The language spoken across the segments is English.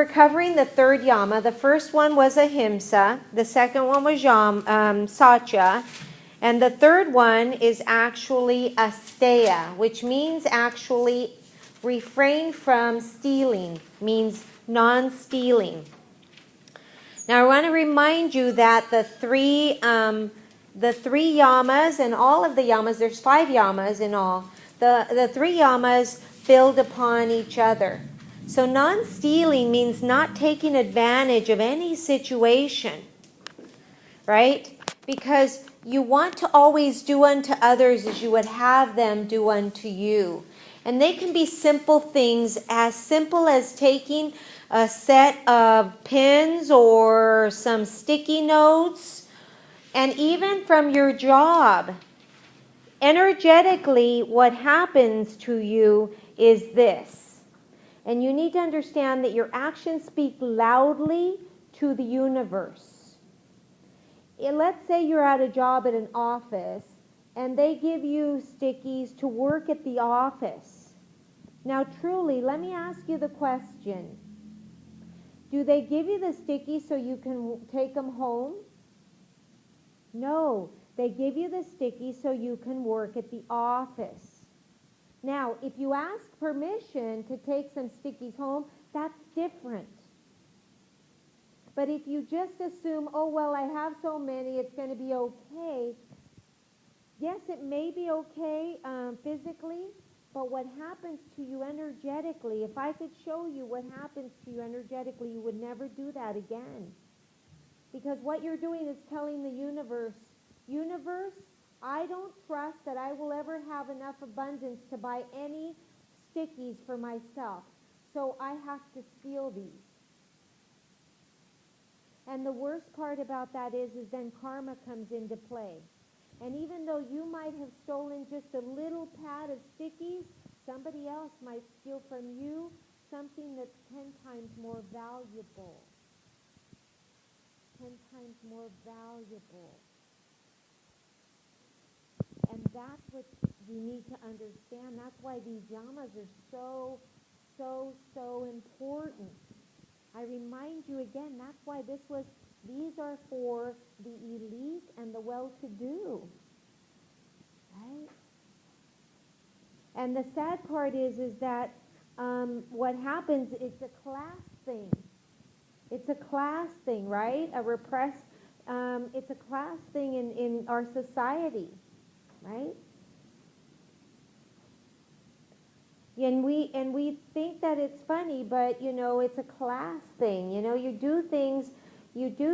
covering the third yama. The first one was ahimsa. The second one was satya. And the third one is actually asteya, which means actually refrain from stealing, means non-stealing. Now I want to remind you that the three yamas and all of the yamas, there's 5 yamas in all, the 3 yamas build upon each other. So non-stealing means not taking advantage of any situation, right? Because you want to always do unto others as you would have them do unto you. And they can be simple things, as simple as taking a set of pins or some sticky notes, and even from your job. Energetically, what happens to you is this. And you need to understand that your actions speak loudly to the universe. Let's say you're at a job at an office and they give you stickies to work at the office. Now truly, let me ask you the question. Do they give you the stickies so you can take them home? No, they give you the stickies so you can work at the office. Now, if you ask permission to take some stickies home, that's different. But if you just assume, oh, well, I have so many, it's going to be okay. Yes, it may be okay physically, but what happens to you energetically, if I could show you what happens to you energetically, you would never do that again. Because what you're doing is telling the universe, I don't trust that I will ever have enough abundance to buy any stickies for myself. So I have to steal these. And the worst part about that is then karma comes into play. And even though you might have stolen just a little pad of stickies, somebody else might steal from you something that's 10 times more valuable. 10 times more valuable. And that's what you need to understand. That's why these yamas are so important. I remind you again, that's why these are for the elite and the well-to-do. Right? And the sad part is that what happens, it's a class thing. It's a class thing, right? A repressed, it's a class thing in our society, right? And we think that it's funny, but it's a class thing. You do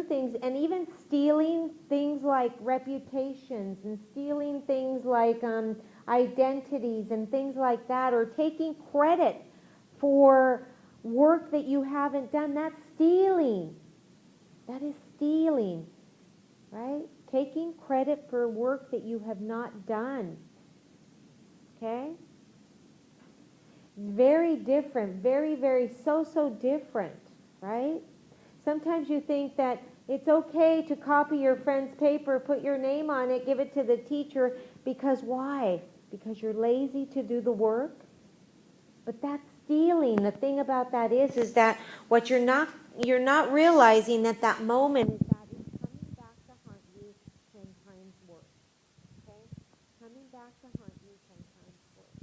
things, and even stealing things like reputations, and stealing things like identities and things like that, or taking credit for work that you haven't done. That's stealing. That is stealing, right? Taking credit for work that you have not done. Okay? Very different, very so different, right? Sometimes you think that it's okay to copy your friend's paper, put your name on it, give it to the teacher, because why? Because you're lazy to do the work? But that's stealing. The thing about that is that what you're not realizing at that moment is that it's coming back to haunt you 10 times worse. Okay? Coming back to haunt you 10 times worse.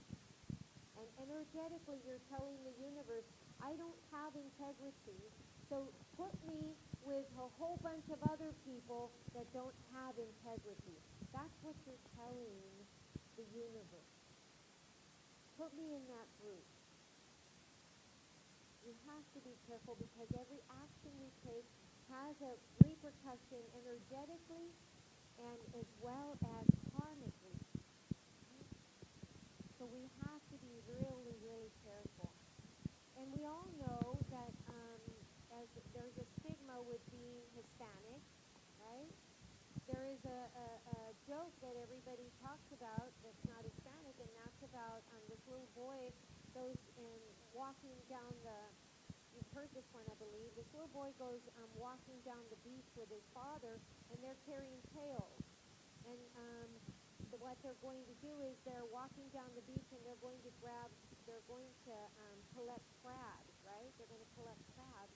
And energetically, you're telling the universe, I don't have integrity, so put me with a whole bunch of other people that don't have integrity. That's what you're telling the universe. Put me in that group. You have to be careful because every action we take has a repercussion energetically and as well as karmically. So we have to be really careful. And we all know that as there's a stigma with being Hispanic, right? There is a joke that everybody talks about that's not Hispanic, and that's about this little boy goes and walking down you've heard this one, I believe. This little boy goes walking down the beach with his father, and they're carrying pails. And what they're going to do is they're walking down the beach, and they're going to collect crabs, right? They're going to collect crabs.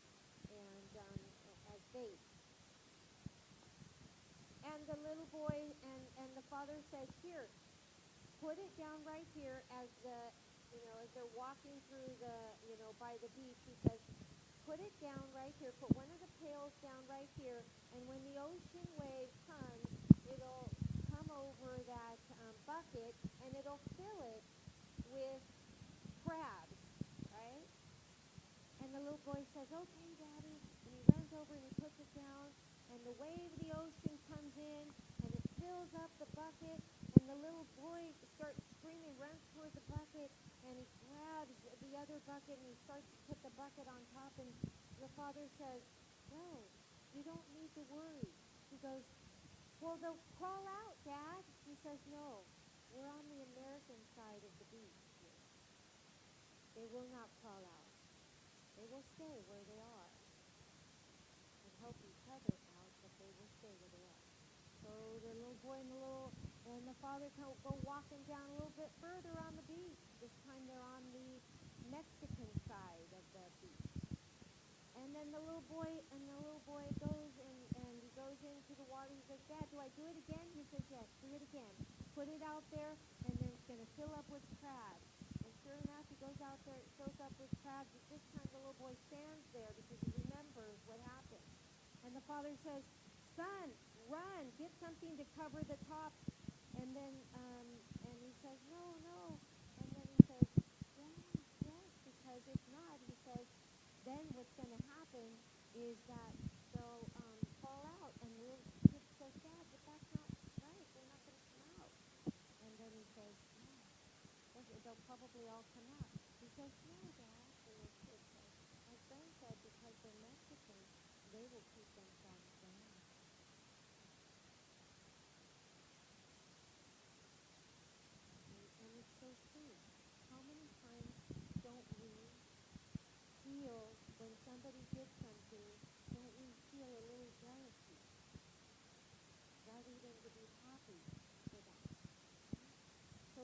vase. And the little boy and the father says, here, put it down right here as as they're walking through by the beach. He says, put it down right here. Put one of the pails down right here. And when the ocean wave comes, it'll come over that bucket and it'll fill it with crabs, right? And the little boy says, okay, Daddy. And he runs over and he puts it down. And the wave of the ocean comes in and it fills up the bucket. And the little boy starts screaming, runs toward the bucket. And he grabs the other bucket and he starts to put the bucket on top. And the father says, no, you don't need to worry. He goes, well, they'll crawl out, Dad. He says, no, we're on the American side of the beach here. They will not crawl out. They will stay where they are and help each other out, but they will stay where they are. So the little boy and the father go walking down a little bit further on the beach. This time they're on the Mexican side of the beach. And then the little boy goes and he goes into the water. He says, Dad, do I do it again? He says, yes, do it again. Put it out there, and then it's going to fill up with crabs. And sure enough, he goes out there, it fills up with crabs. But this time the little boy stands there because he remembers what happened. And the father says, son, run, get something to cover the top. And then, and he says, no. And then he says, yes, because if not, he says, then what's going to happen is that they'll fall out. And the little kid says, Dad, but that's not right. They're not going to come out. And then he says, no, they'll probably all come out. He says, no, Dad, the little kid says. My friend said because they're Mexican, they will keep themselves down. And it's so true. How many times don't we feel when somebody gets something, don't we feel a little jealousy rather than to be happy for them? So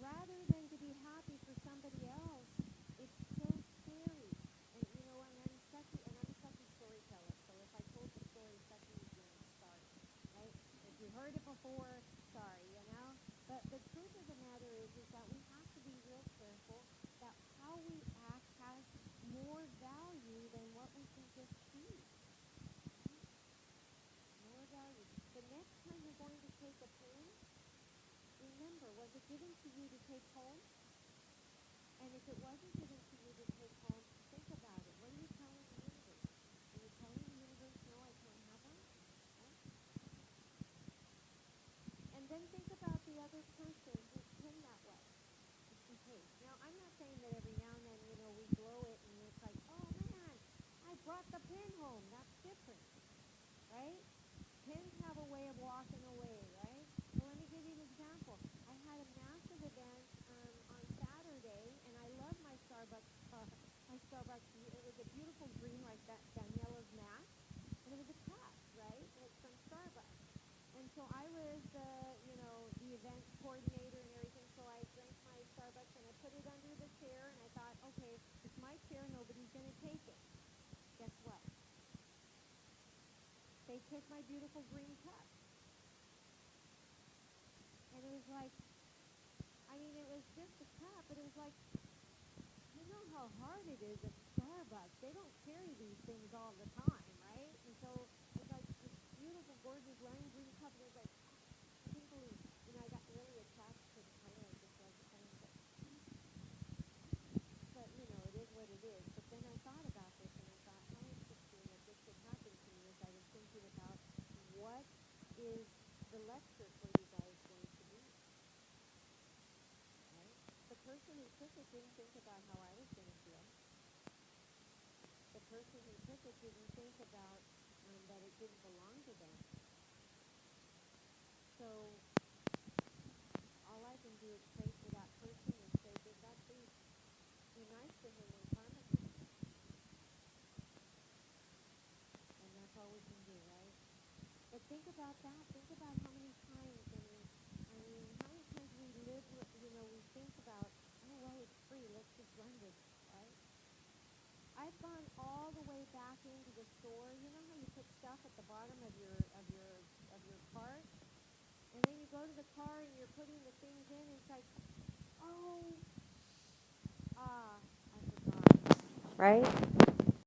rather than to be happy for somebody else, it's so scary. And and I'm such a storyteller. So if I told the story second again, sorry, right? If you heard it before, sorry, But the truth of the matter is that we have to be real careful that how we act has more value than what we can just see. Right? More value. The next time you're going to take a pen, remember, was it given to you to take home? And if it wasn't given to you to take home, think about it. What are you telling the universe? Are you telling the universe, no, I can't have one? Right? And then think about the other person who's pinned that way. Just in case. Now, I'm not saying that every now and then, we blow it and it's like, oh man, I brought the pin home. That's different. Right? Pins have a way of walking away, right? So let me give you an example. I had a massive event on Saturday, and I love my Starbucks. It was a beautiful green like that Daniela's mat, and it was a cup, right? It's from Starbucks. And so I was the event coordinator and everything, so I drank my Starbucks and I put it under the chair, and I thought, okay, it's my chair, nobody's going to take it. Guess what? They took my beautiful green cup. And it was like, it was just a cup, but it was like, you know how hard it is at Starbucks. They don't carry these things all the time, right? And so it's like this beautiful, gorgeous lime green cup, and it was like, I couldn't believe, I got really attached to the color. I just love the color. But it is what it is. But then I thought about this, and I thought, how interesting that this could happen to me as I was thinking about what is the lecture for you guys going to be. Right? The person who took it didn't think about how I was going to feel. The person who took it didn't think about that it didn't belong to them. So all I can do is pray for that person and say, did God please be nice to him and karma him? And that's all we can do, right? But think about that. Think about how many times, how many times we live, we think about, oh, well, it's free. Let's just run with it, right? I've gone all the way back into the store. You know how you put put stuff at the bottom of your cart, and then you go to the car and you're putting the things in, and it's like, oh, I forgot, right?